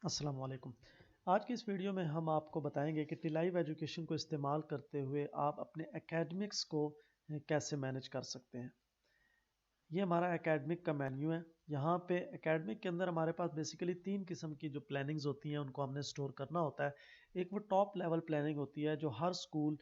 अस्सलाम वालेकुम। आज की इस वीडियो में हम आपको बताएंगे कि टिलाइव एजुकेशन को इस्तेमाल करते हुए आप अपने एकेडमिक्स को कैसे मैनेज कर सकते हैं। ये हमारा एकेडमिक का मेन्यू है। यहाँ पे एकेडमिक के अंदर हमारे पास बेसिकली 3 किस्म की जो प्लानिंग्स होती हैं उनको हमने स्टोर करना होता है। एक वो टॉप लेवल प्लानिंग होती है जो हर स्कूल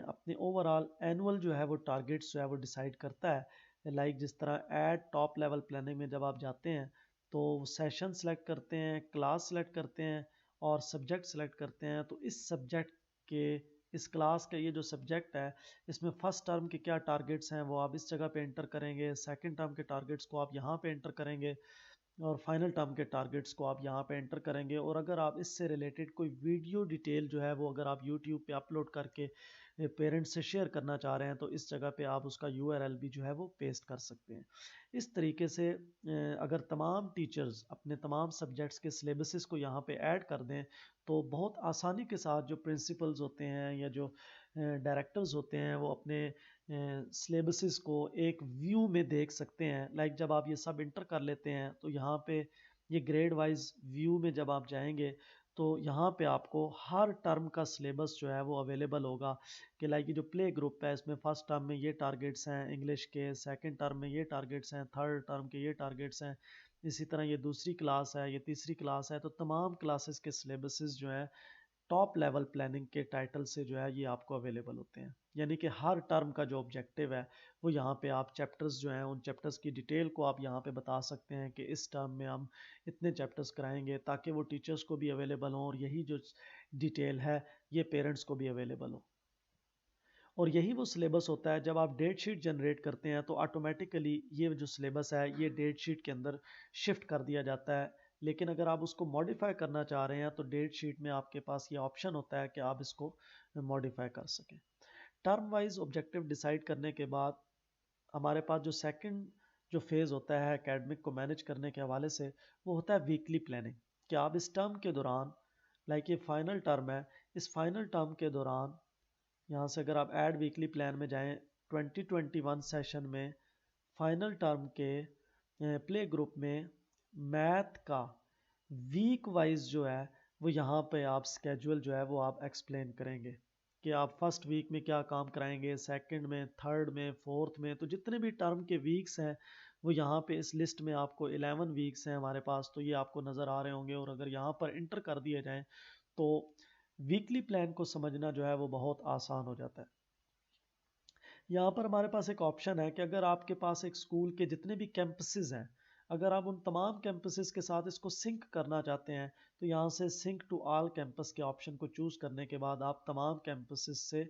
अपने ओवरऑल एनुअल जो है वो टारगेट्स जो है वो डिसाइड करता है। लाइक जिस तरह एट टॉप लेवल प्लानिंग में जब आप जाते हैं तो सेशन सेलेक्ट करते हैं, क्लास सेलेक्ट करते हैं और सब्जेक्ट सेलेक्ट करते हैं। तो इस सब्जेक्ट के इस क्लास का ये जो सब्जेक्ट है इसमें फर्स्ट टर्म के क्या टारगेट्स हैं वो आप इस जगह पे एंटर करेंगे, सेकंड टर्म के टारगेट्स को आप यहाँ पे एंटर करेंगे और फाइनल टर्म के टारगेट्स को आप यहाँ पे एंटर करेंगे। और अगर आप इससे रिलेटेड कोई वीडियो डिटेल जो है वो अगर आप यूट्यूब पे अपलोड करके पेरेंट्स से शेयर करना चाह रहे हैं तो इस जगह पे आप उसका यूआरएल भी जो है वो पेस्ट कर सकते हैं। इस तरीके से अगर तमाम टीचर्स अपने तमाम सब्जेक्ट्स के सिलेबसेस को यहाँ पे ऐड कर दें तो बहुत आसानी के साथ जो प्रिंसिपल्स होते हैं या जो डायरेक्टर्स होते हैं वो अपने सिलेबसेस को एक व्यू में देख सकते हैं। लाइक जब आप ये सब इंटर कर लेते हैं तो यहाँ पे ये ग्रेड वाइज व्यू में जब आप जाएंगे तो यहाँ पे आपको हर टर्म का सिलेबस जो है वो अवेलेबल होगा कि लाइक ये जो प्ले ग्रुप है इसमें फर्स्ट टर्म में ये टारगेट्स हैं इंग्लिश के, सेकंड टर्म में ये टारगेट्स हैं, थर्ड टर्म के ये टारगेट्स हैं, इसी तरह ये दूसरी क्लास है, ये तीसरी क्लास है। तो तमाम क्लासेस के सिलेबसेस जो हैं टॉप लेवल प्लानिंग के टाइटल से जो है ये आपको अवेलेबल होते हैं। यानी कि हर टर्म का जो ऑब्जेक्टिव है वो यहाँ पे आप चैप्टर्स जो हैं उन चैप्टर्स की डिटेल को आप यहाँ पे बता सकते हैं कि इस टर्म में हम इतने चैप्टर्स कराएंगे ताकि वो टीचर्स को भी अवेलेबल हों और यही जो डिटेल है ये पेरेंट्स को भी अवेलेबल हो। और यही वो सिलेबस होता है जब आप डेट शीट जनरेट करते हैं तो ऑटोमेटिकली ये जो सिलेबस है ये डेट शीट के अंदर शिफ्ट कर दिया जाता है। लेकिन अगर आप उसको मॉडिफाई करना चाह रहे हैं तो डेट शीट में आपके पास ये ऑप्शन होता है कि आप इसको मॉडिफाई कर सकें। टर्म वाइज ऑब्जेक्टिव डिसाइड करने के बाद हमारे पास जो सेकंड जो फेज़ होता है एकेडमिक को मैनेज करने के हवाले से वो होता है वीकली प्लानिंग। कि आप इस टर्म के दौरान लाइक ये फाइनल टर्म है, इस फाइनल टर्म के दौरान यहाँ से अगर आप ऐड वीकली प्लान में जाएं 2021 सेशन में फाइनल टर्म के प्ले ग्रुप में मैथ का वीक वाइज जो है वो यहाँ पे आप स्केड्यूल जो है वो आप एक्सप्लेन करेंगे कि आप फर्स्ट वीक में क्या काम कराएंगे, सेकंड में, थर्ड में, फोर्थ में। तो जितने भी टर्म के वीक्स हैं वो यहाँ पे इस लिस्ट में आपको 11 वीक्स हैं हमारे पास, तो ये आपको नज़र आ रहे होंगे। और अगर यहाँ पर इंटर कर दिए जाएँ तो वीकली प्लान को समझना जो है वो बहुत आसान हो जाता है। यहाँ पर हमारे पास एक ऑप्शन है कि अगर आपके पास एक स्कूल के जितने भी कैंपसेस हैं अगर आप उन तमाम कैंपसेस के साथ इसको सिंक करना चाहते हैं तो यहाँ से सिंक टू ऑल कैंपस के ऑप्शन को चूज़ करने के बाद आप तमाम कैंपसेस से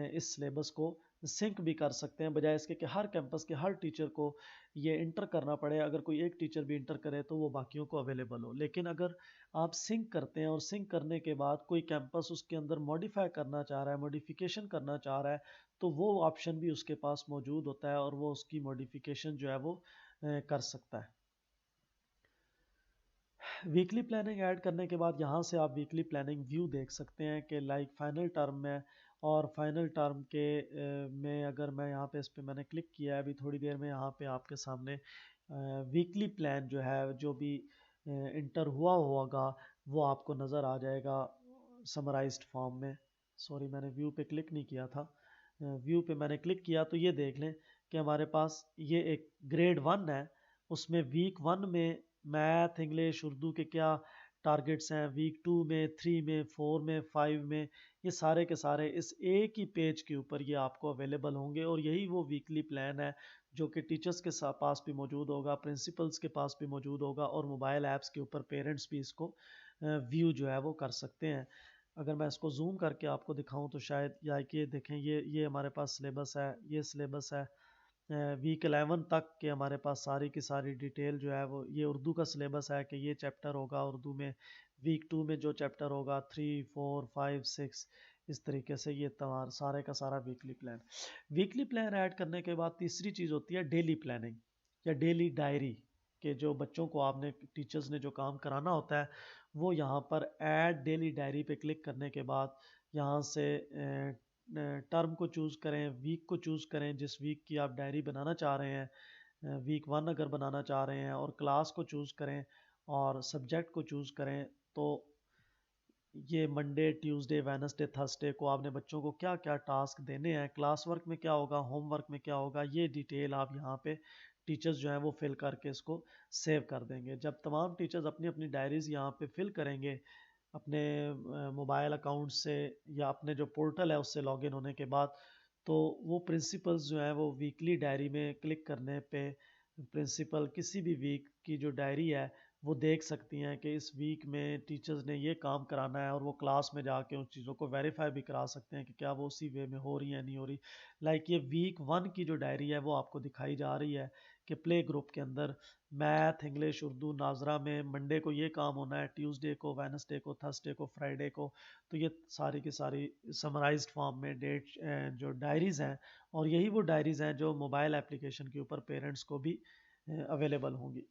इस सिलेबस को सिंक भी कर सकते हैं, बजाय इसके कि हर कैंपस के हर टीचर को ये इंटर करना पड़े। अगर कोई एक टीचर भी इंटर करे तो वो बाकियों को अवेलेबल हो। लेकिन अगर आप सिंक करते हैं और सिंक करने के बाद कोई कैंपस उसके अंदर मॉडिफाई करना चाह रहा है, मॉडिफिकेशन करना चाह रहा है तो वो ऑप्शन भी उसके पास मौजूद होता है और वो उसकी मॉडिफिकेशन जो है वो कर सकता है। वीकली प्लानिंग ऐड करने के बाद यहाँ से आप वीकली प्लानिंग व्यू देख सकते हैं कि लाइक फाइनल टर्म में और फाइनल टर्म के में अगर मैं यहाँ पे इस पर मैंने क्लिक किया है अभी थोड़ी देर में यहाँ पे आपके सामने वीकली प्लान जो है जो भी इंटर हुआ होगा वो आपको नज़र आ जाएगा समराइज्ड फॉर्म में। सॉरी मैंने व्यू पे क्लिक नहीं किया था, व्यू पे मैंने क्लिक किया तो ये देख लें कि हमारे पास ये एक ग्रेड 1 है उसमें वीक 1 में मैथ, इंग्लिश, उर्दू के क्या टारगेट्स हैं, वीक 2 में, 3 में, 4 में, 5 में, ये सारे के सारे इस एक ही पेज के ऊपर ये आपको अवेलेबल होंगे। और यही वो वीकली प्लान है जो कि टीचर्स के पास भी मौजूद होगा, प्रिंसिपल्स के पास भी मौजूद होगा और मोबाइल ऐप्स के ऊपर पेरेंट्स भी इसको व्यू जो है वो कर सकते हैं। अगर मैं इसको जूम करके आपको दिखाऊं तो शायद या कि ये देखें ये हमारे पास सिलेबस है, ये सिलेबस है वीक 11 तक के हमारे पास सारी की सारी डिटेल जो है वो ये उर्दू का सिलेबस है कि ये चैप्टर होगा उर्दू में, वीक 2 में जो चैप्टर होगा 3, 4, 5, 6, इस तरीके से ये तमाम सारे का सारा weekly plan. Weekly plan add करने के बाद तीसरी चीज़ होती है डेली प्लानिंग या डेली डायरी के जो बच्चों को आपने टीचर्स ने जो काम कराना होता है वो यहाँ पर ऐड डेली डायरी पे क्लिक करने के बाद यहाँ से टर्म को चूज़ करें, वीक को चूज़ करें जिस वीक की आप डायरी बनाना चाह रहे हैं, वीक 1 अगर बनाना चाह रहे हैं और क्लास को चूज़ करें और सब्जेक्ट को चूज़ करें तो ये मंडे, ट्यूसडे, वेडनेसडे, थर्सडे को आपने बच्चों को क्या क्या टास्क देने हैं, क्लास वर्क में क्या होगा, होमवर्क में क्या होगा, ये डिटेल आप यहाँ पे टीचर्स जो हैं वो फिल करके इसको सेव कर देंगे। जब तमाम टीचर्स अपनी अपनी डायरीज यहाँ पे फिल करेंगे अपने मोबाइल अकाउंट से या अपने जो पोर्टल है उससे लॉगिन होने के बाद, तो वो प्रिंसिपल्स जो हैं वो वीकली डायरी में क्लिक करने पे प्रिंसिपल किसी भी वीक की जो डायरी है वो देख सकती हैं कि इस वीक में टीचर्स ने ये काम कराना है, और वो क्लास में जाके उन चीज़ों को वेरीफाई भी करा सकते हैं कि क्या वो उसी वे में हो रही है नहीं हो रही। लाइक ये वीक 1 की जो डायरी है वो आपको दिखाई जा रही है कि प्ले ग्रुप के अंदर मैथ, इंग्लिश, उर्दू, नाजरा में मंडे को ये काम होना है, ट्यूसडे को, वेडनेसडे को, थर्सडे को, फ्राइडे को। तो ये सारी की सारी समराइज्ड फॉर्म में डेट जो डायरीज़ हैं, और यही वो डायरीज़ हैं जो मोबाइल एप्लीकेशन के ऊपर पेरेंट्स को भी अवेलेबल होंगी।